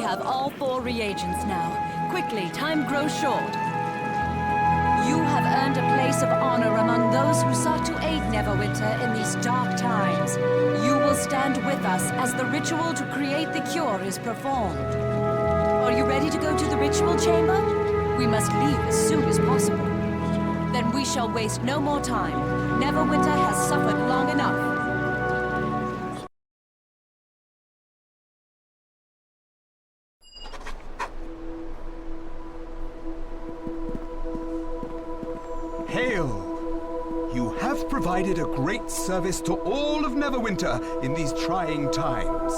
have all 4 reagents now. Quickly, time grows short. You have earned a place of honor among those who sought to aid Neverwinter in these dark times. You will stand with us as the ritual to create the cure is performed. Are you ready to go to the ritual chamber? We must leave as soon as possible. Then we shall waste no more time. Neverwinter has suffered long enough. Hail! You have provided a great service to all of Neverwinter in these trying times.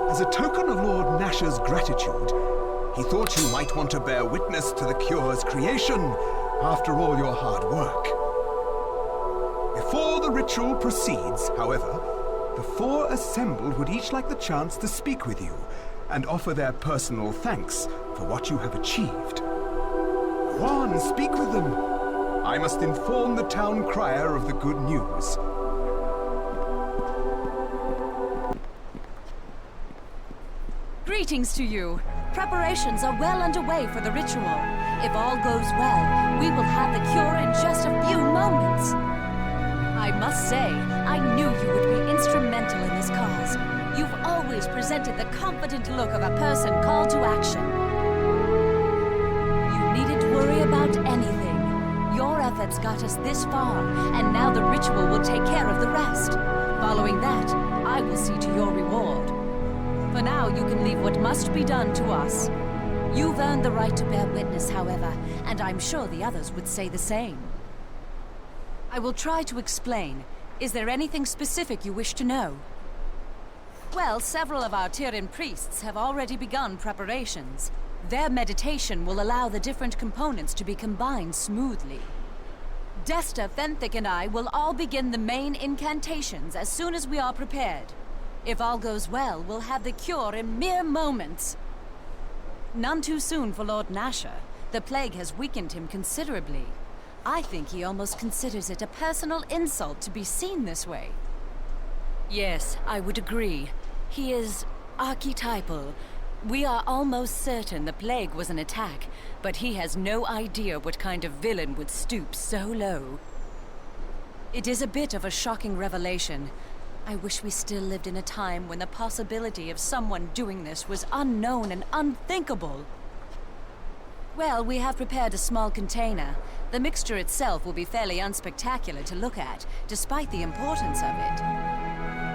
As a token of Lord Nash's gratitude, he thought you might want to bear witness to the cure's creation after all your hard work. Before the ritual proceeds, however, the 4 assembled would each like the chance to speak with you and offer their personal thanks for what you have achieved. Go on, speak with them. I must inform the town crier of the good news. Greetings to you. Preparations are well underway for the ritual. If all goes well, we will have the cure in just a few moments. I must say, I knew you would be instrumental in this cause. You've always presented the confident look of a person called to action. You needn't worry about anything. Your efforts got us this far, and now the ritual will take care of the rest. Following that, I will see to your reward. For now, you can leave what must be done to us. You've earned the right to bear witness, however, and I'm sure the others would say the same. I will try to explain. Is there anything specific you wish to know? Well, several of our Tyrian priests have already begun preparations. Their meditation will allow the different components to be combined smoothly. Desta, Fenthic, and I will all begin the main incantations as soon as we are prepared. If all goes well, we'll have the cure in mere moments. None too soon for Lord Nasher. The plague has weakened him considerably. I think he almost considers it a personal insult to be seen this way. Yes, I would agree. He is archetypal. We are almost certain the plague was an attack, but he has no idea what kind of villain would stoop so low. It is a bit of a shocking revelation. I wish we still lived in a time when the possibility of someone doing this was unknown and unthinkable. Well, we have prepared a small container. The mixture itself will be fairly unspectacular to look at, despite the importance of it.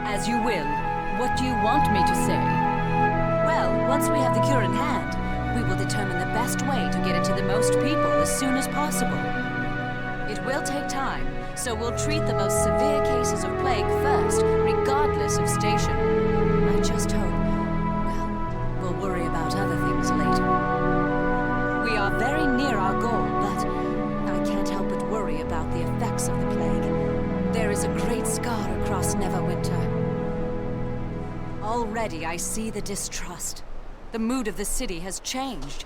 As you will. What do you want me to say? Well, once we have the cure in hand, we will determine the best way to get it to the most people as soon as possible. It will take time, so we'll treat the most severe cases of plague first, regardless of station. I just hope, well, we'll worry about other things later. We are very near our goal, but I can't help but worry about the effects of the plague. There is a great scar across Neverwinter. Already I see the distrust. The mood of the city has changed.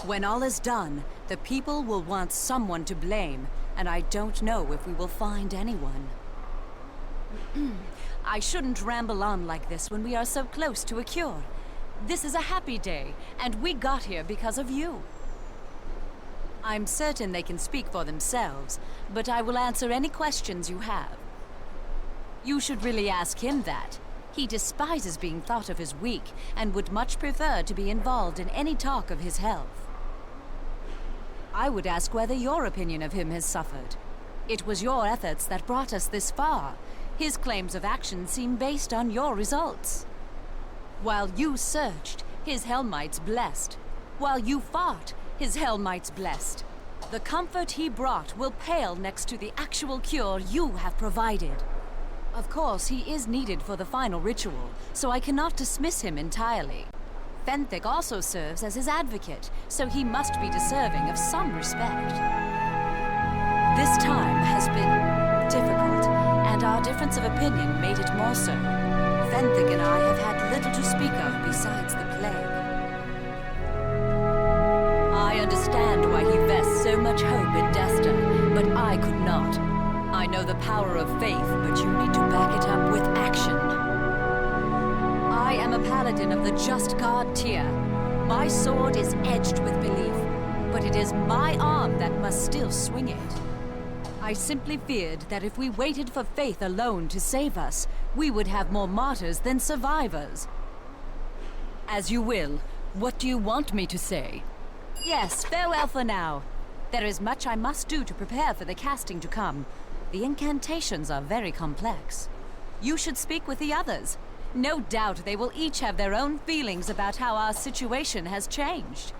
When all is done, the people will want someone to blame, and I don't know if we will find anyone. I shouldn't ramble on like this when we are so close to a cure. This is a happy day, and we got here because of you. I'm certain they can speak for themselves, but I will answer any questions you have. You should really ask him that. He despises being thought of as weak, and would much prefer to be involved in any talk of his health. I would ask whether your opinion of him has suffered. It was your efforts that brought us this far. His claims of action seem based on your results. While you searched, his Helmites blessed. While you fought, his Helmites blessed. The comfort he brought will pale next to the actual cure you have provided. Of course, he is needed for the final ritual, so I cannot dismiss him entirely. Fenthic also serves as his advocate, so he must be deserving of some respect. This time has been difficult, and our difference of opinion made it more so. Fenthic and I have had little to speak of besides the plague. I understand why he vests so much hope in Desta, but I could not. I know the power of faith, but you need to back it up with action. paladin of the just guard tier. My sword is edged with belief, but it is my arm that must still swing it. I simply feared that if we waited for faith alone to save us, we would have more martyrs than survivors. As you will. What do you want me to say? Yes, farewell for now. There is much I must do to prepare for the casting to come. The incantations are very complex. You should speak with the others. No doubt they will each have their own feelings about how our situation has changed.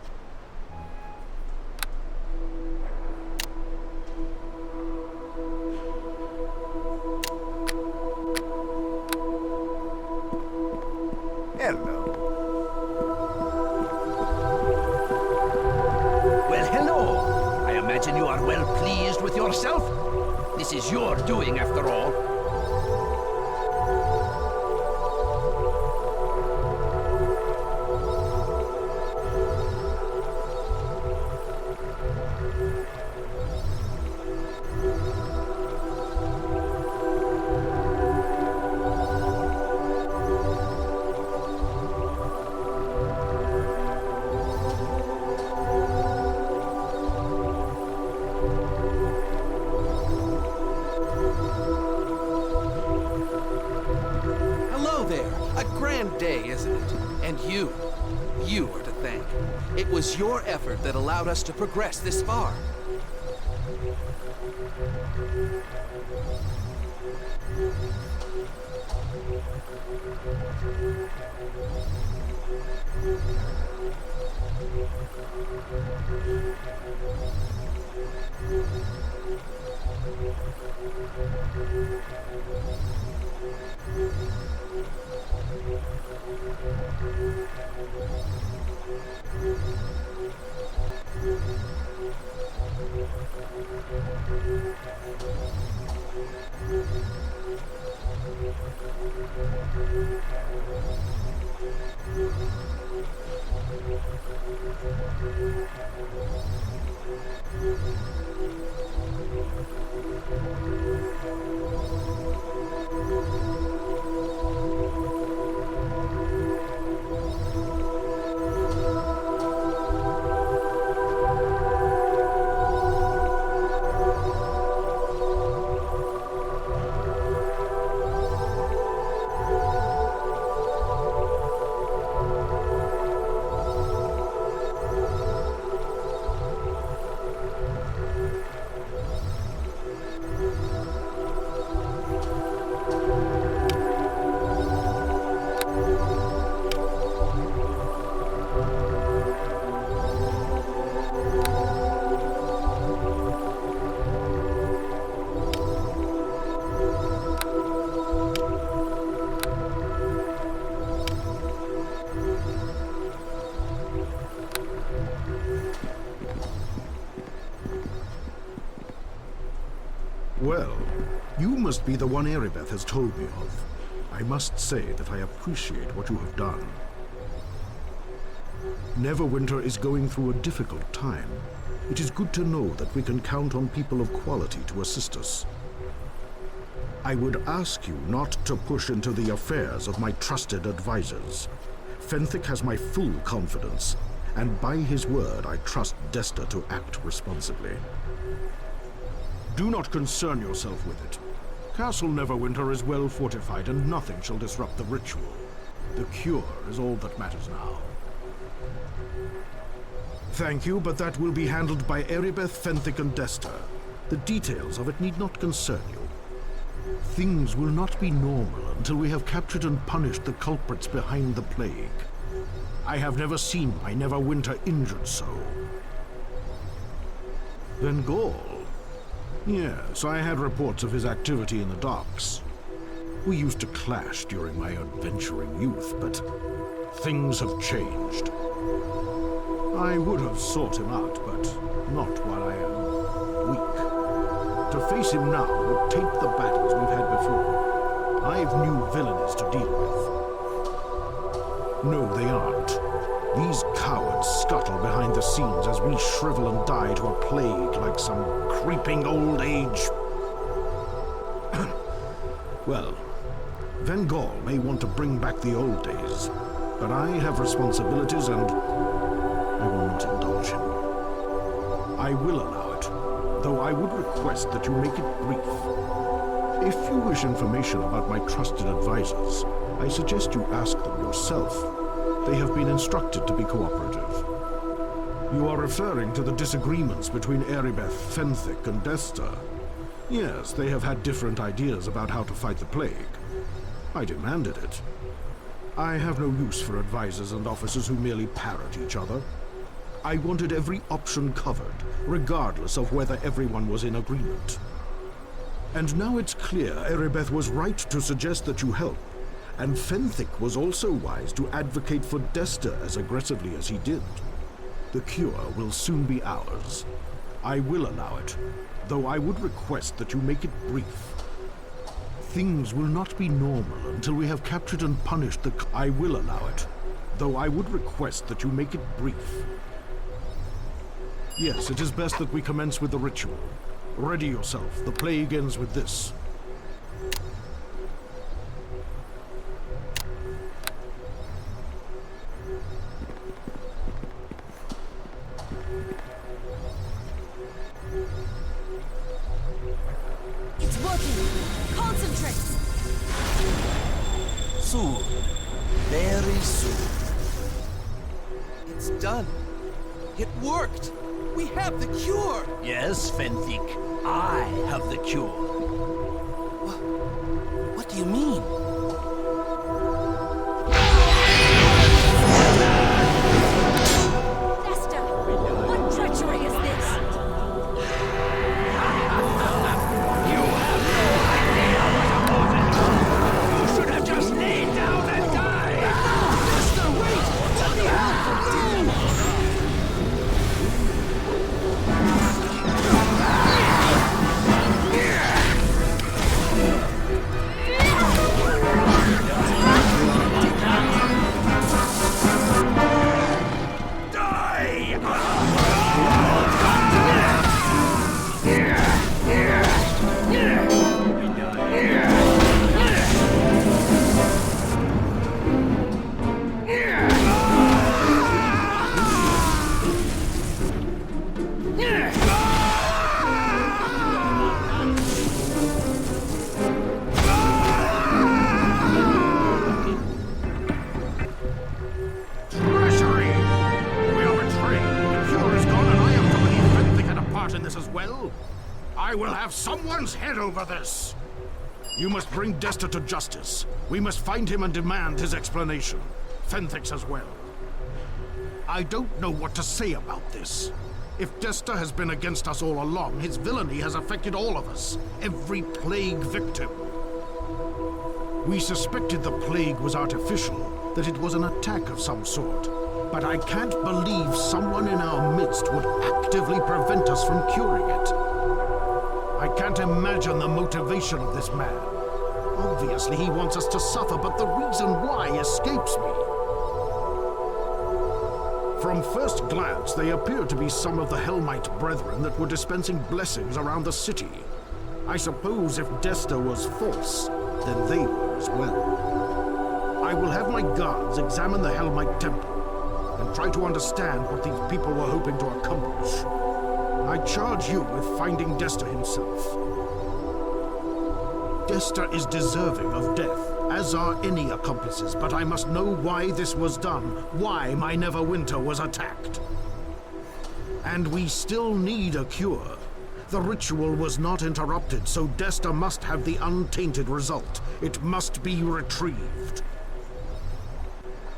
Hello. Well, hello. I imagine you are well pleased with yourself. This is your doing, after all. Day, isn't it? And you are to thank. It was your effort that allowed us to progress this far. Well, you must be the one Erebeth has told me of. I must say that I appreciate what you have done. Neverwinter is going through a difficult time. It is good to know that we can count on people of quality to assist us. I would ask you not to push into the affairs of my trusted advisors. Fenthic has my full confidence, and by his word I trust Desta to act responsibly. Do not concern yourself with it. Castle Neverwinter is well fortified and nothing shall disrupt the ritual. The cure is all that matters now. Thank you, but that will be handled by Erebeth, Fenthic, and Desta. The details of it need not concern you. Things will not be normal until we have captured and punished the culprits behind the plague. I have never seen my Neverwinter injured so. Vengol? Yes, I had reports of his activity in the docks. We used to clash during my adventuring youth, but things have changed. I would have sought him out, but not while I am weak. To face him now would taint the battles we've had before. I've new villainies to deal with. No, they aren't. These cowards scuttle behind the scenes as we shrivel and die to a plague like some creeping old age. Well, Vengol may want to bring back the old days, but I have responsibilities and I will not indulge him. I will allow it, though I would request that you make it brief. If you wish information about my trusted advisors, I suggest you ask them yourself. They have been instructed to be cooperative. You are referring to the disagreements between Erebeth, Fenthic, and Desta. Yes, they have had different ideas about how to fight the plague. I demanded it. I have no use for advisors and officers who merely parrot each other. I wanted every option covered, regardless of whether everyone was in agreement. And now it's clear Erebeth was right to suggest that you help, and Fenthic was also wise to advocate for Desta as aggressively as he did. The cure will soon be ours. I will allow it, though I would request that you make it brief. Things will not be normal until we have captured and punished the... I will allow it, though I would request that you make it brief. Yes, it is best that we commence with the ritual. Ready yourself. The plague ends with this. It's working! Concentrate! Soon. Very soon. It's done. It worked! We have the cure! Yes, Fenthic, I have the cure. What do you mean? Desta! What treachery is this? You should have just laid down and died! Desta, wait! Let me help! No! I will have someone's head over this. You must bring Desta to justice. We must find him and demand his explanation. Fenthic's as well. I don't know what to say about this. If Desta has been against us all along, his villainy has affected all of us. Every plague victim. We suspected the plague was artificial, that it was an attack of some sort. But I can't believe someone in our midst would actively prevent us from curing it. I can't imagine the motivation of this man. Obviously, he wants us to suffer, but the reason why escapes me. From first glance, they appear to be some of the Helmite brethren that were dispensing blessings around the city. I suppose if Desta was false, then they were as well. I will have my guards examine the Helmite temple and try to understand what these people were hoping to accomplish. I charge you with finding Desta himself. Desta is deserving of death, as are any accomplices, but I must know why this was done, why my Neverwinter was attacked. And we still need a cure. The ritual was not interrupted, so Desta must have the untainted result. It must be retrieved.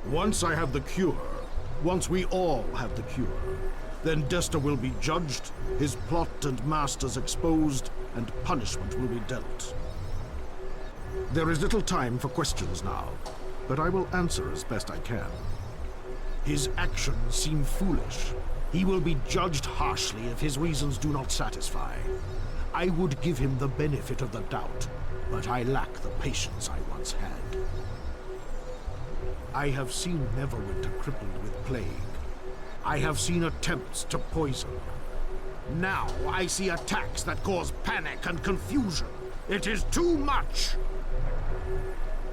Once I have the cure, once we all have the cure, then Desta will be judged, his plot and masters exposed, and punishment will be dealt. There is little time for questions now, but I will answer as best I can. His actions seem foolish. He will be judged harshly if his reasons do not satisfy. I would give him the benefit of the doubt, but I lack the patience I once had. I have seen Neverwinter crippled with plague. I have seen attempts to poison. Now I see attacks that cause panic and confusion. It is too much!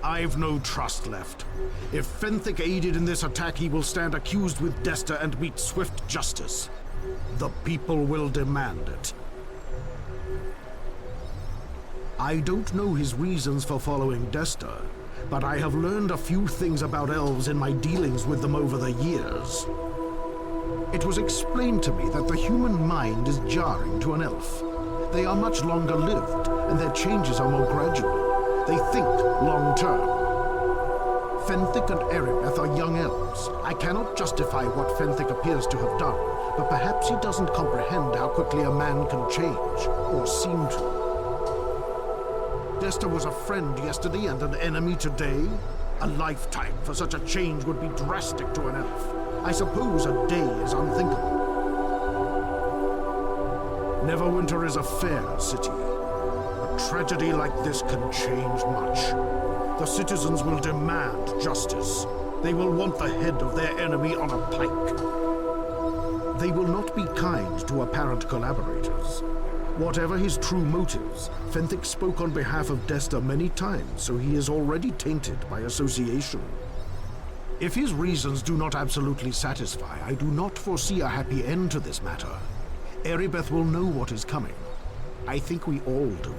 I've no trust left. If Fenthic aided in this attack, he will stand accused with Desta and meet swift justice. The people will demand it. I don't know his reasons for following Desta, but I have learned a few things about elves in my dealings with them over the years. It was explained to me that the human mind is jarring to an elf. They are much longer lived, and their changes are more gradual. They think long-term. Fenthic and Erebeth are young elves. I cannot justify what Fenthic appears to have done, but perhaps he doesn't comprehend how quickly a man can change, or seem to. Desta was a friend yesterday and an enemy today. A lifetime for such a change would be drastic to an elf. I suppose a day is unthinkable. Neverwinter is a fair city. A tragedy like this can change much. The citizens will demand justice. They will want the head of their enemy on a pike. They will not be kind to apparent collaborators. Whatever his true motives, Fenthic spoke on behalf of Desta many times, so he is already tainted by association. If his reasons do not absolutely satisfy, I do not foresee a happy end to this matter. Erebeth will know what is coming. I think we all do.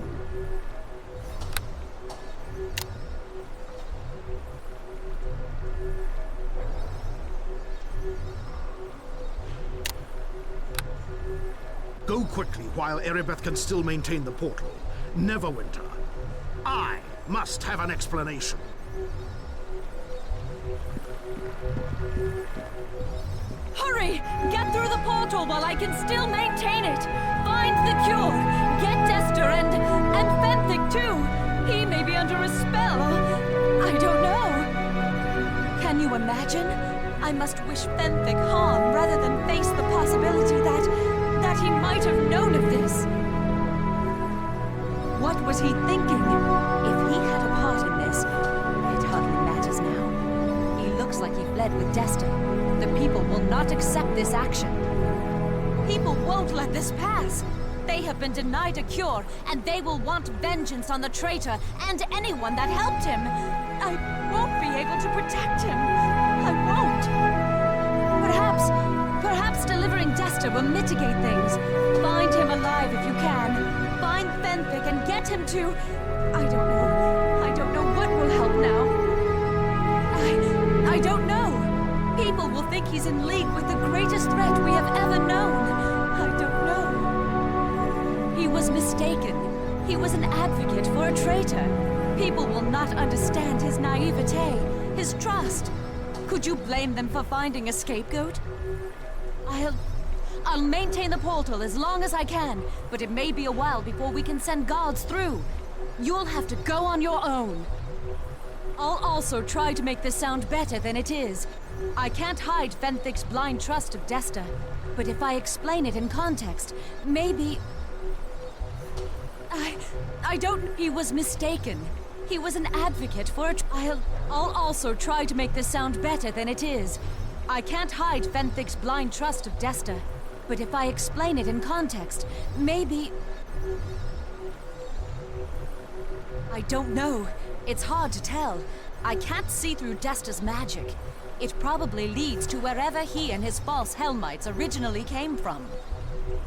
Go quickly while Erebeth can still maintain the portal. Neverwinter. I must have an explanation. Hurry! Get through the portal while I can still maintain it! Find the cure! Get Desta and Fenthic too! He may be under a spell. I don't know. Can you imagine? I must wish Fenthic harm rather than face the possibility that he might have known of this. What was he thinking? If he had a part in this, it hardly matters now. He looks like he fled with Desta. The people will not accept this action. People won't let this pass. They have been denied a cure, and they will want vengeance on the traitor and anyone that helped him. I won't be able to protect him. I won't. Perhaps delivering Desta will mitigate things. Find him alive if you can. Find Fenthic and get him to... I don't know. I don't know what will help now. I don't know. People will think he's in league with the greatest threat we have ever known. I don't know. He was mistaken. He was an advocate for a traitor. People will not understand his naivete, his trust. Could you blame them for finding a scapegoat? I'll maintain the portal as long as I can, but it may be a while before we can send guards through. You'll have to go on your own. I'll also try to make this sound better than it is. I can't hide Fenthic's blind trust of Desta, but if I explain it in context, maybe... I don't... He was mistaken. He was an advocate for a... I'll also try to make this sound better than it is. I can't hide Fenthic's blind trust of Desta, but if I explain it in context, maybe... I don't know. It's hard to tell. I can't see through Desta's magic. It probably leads to wherever he and his false Helmites originally came from.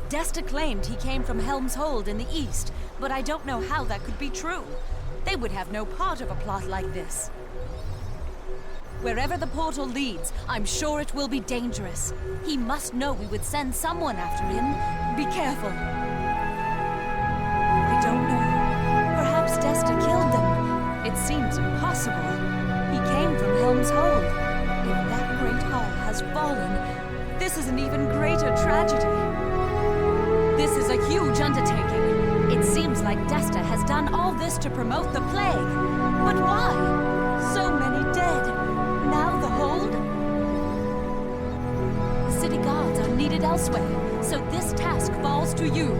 Desta claimed he came from Helm's Hold in the east, but I don't know how that could be true. They would have no part of a plot like this. Wherever the portal leads, I'm sure it will be dangerous. He must know we would send someone after him. Be careful. I don't know. Perhaps Desta killed them. It seems impossible. He came from Helm's Hold. If that great hall has fallen, this is an even greater tragedy. This is a huge undertaking. It seems like Desta has done all this to promote the plague. But why? So many dead. Now the hold? The city guards are needed elsewhere, so this task falls to you.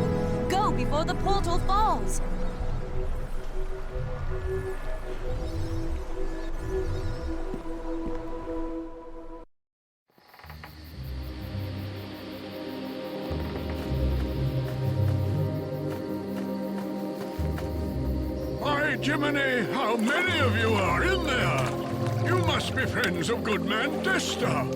Go before the portal falls. Jiminy, how many of you are in there? You must be friends of good man Tester.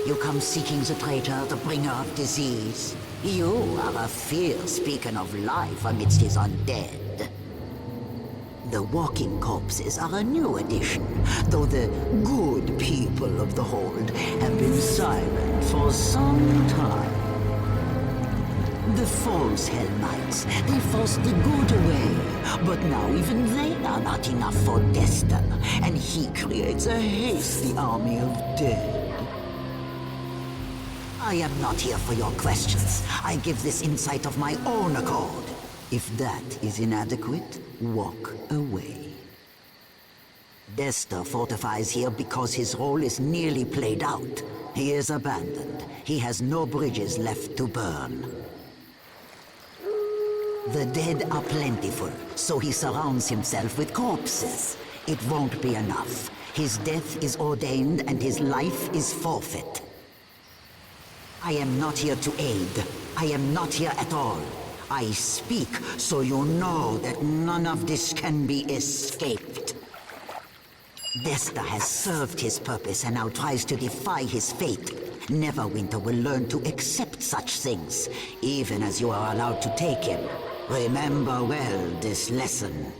You come seeking the traitor, the bringer of disease. You are a fierce beacon of life amidst his undead. The walking corpses are a new addition, though the good people of the Hold have been silent for some time. The false Helmites, they forced the good away, but now even they are not enough for Dester, and he creates a hasty army of dead. I am not here for your questions. I give this insight of my own accord. If that is inadequate, walk away. Dester fortifies here because his role is nearly played out. He is abandoned. He has no bridges left to burn. The dead are plentiful, so he surrounds himself with corpses. It won't be enough. His death is ordained and his life is forfeit. I am not here to aid. I am not here at all. I speak so you know that none of this can be escaped. Dester has served his purpose and now tries to defy his fate. Neverwinter will learn to accept such things, even as you are allowed to take him. Remember well this lesson.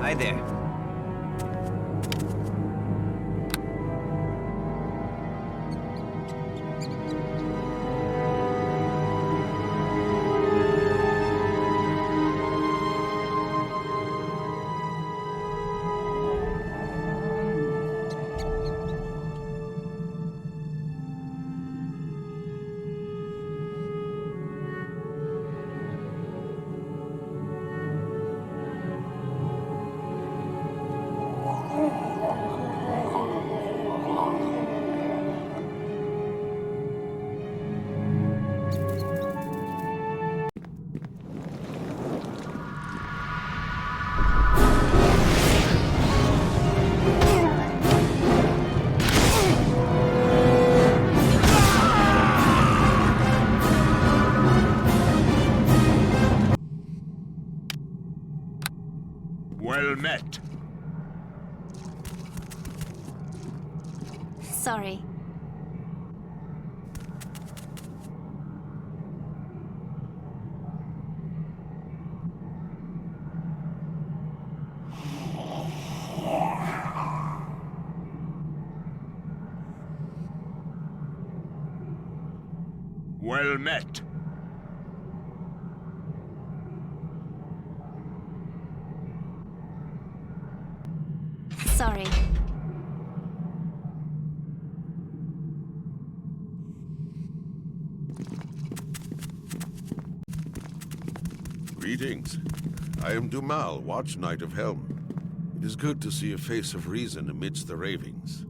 Hi there. Well met. Sorry. Well met. Sorry. Greetings. I am Dumal, Watch Knight of Helm. It is good to see a face of reason amidst the ravings.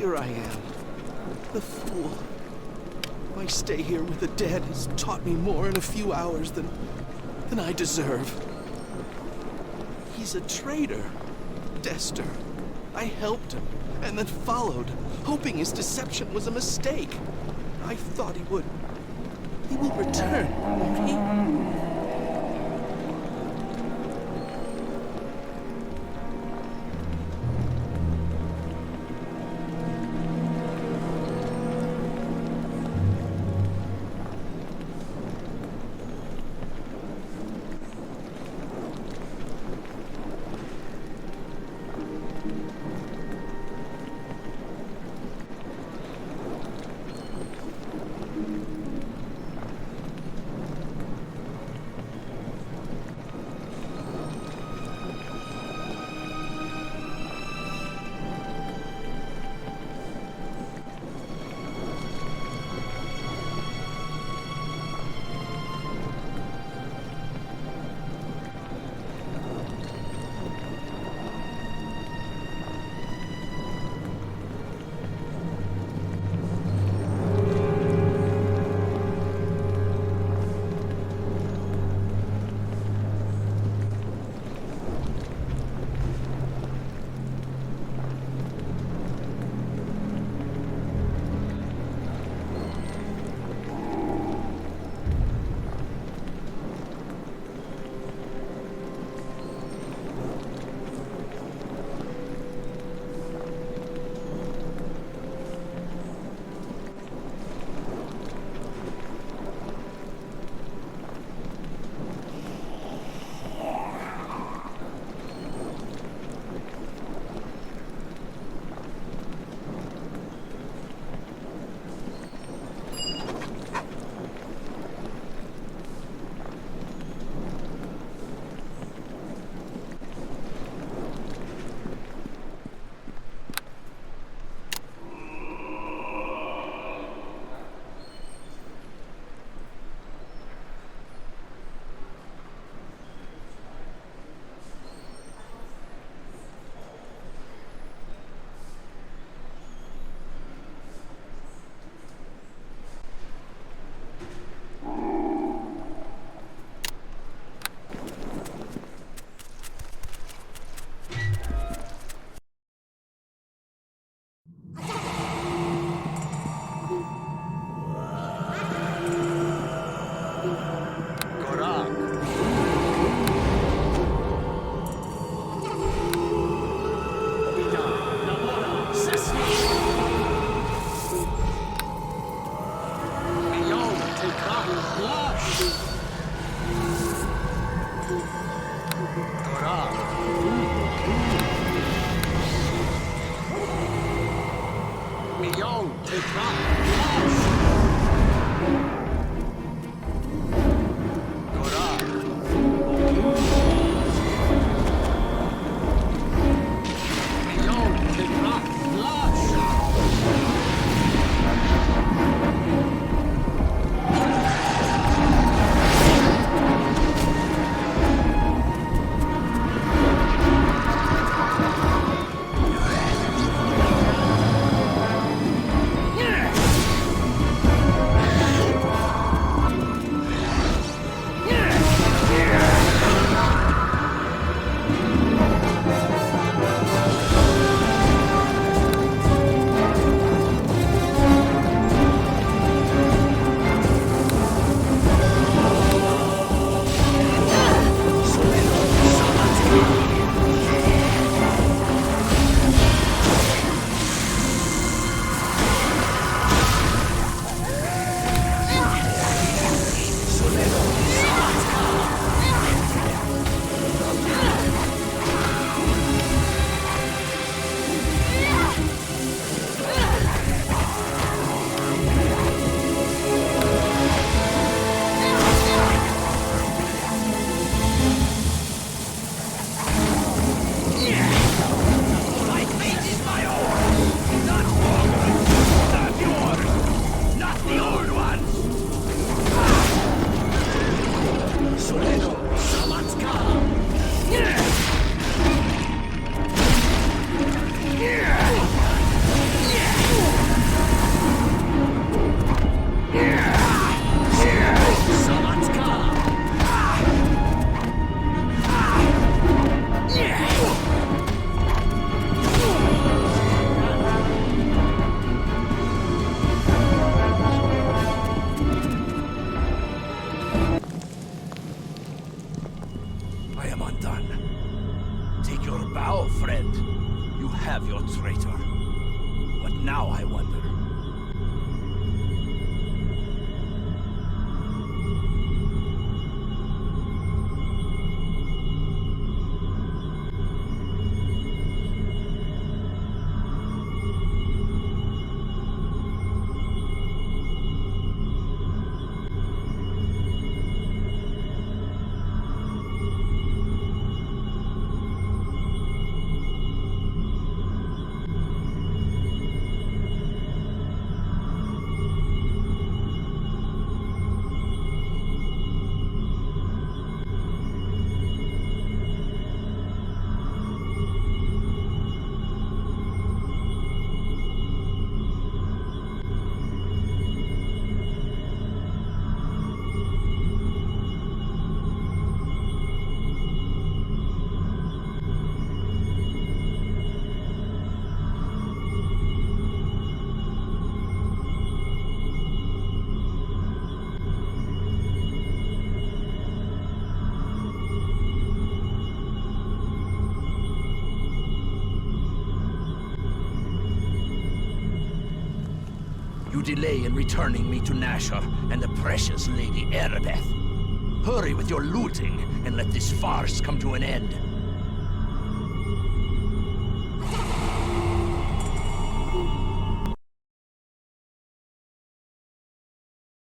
Here I am, the fool. My stay here with the dead has taught me more in a few hours than I deserve. He's a traitor, Dester. I helped him, and then followed, hoping his deception was a mistake. I thought he would. He will return, won't he? I am undone. Take your bow, friend. You have your traitor. What now, I wonder? You delay in returning me to Nashor and the precious Lady Erebeth. Hurry with your looting and let this farce come to an end.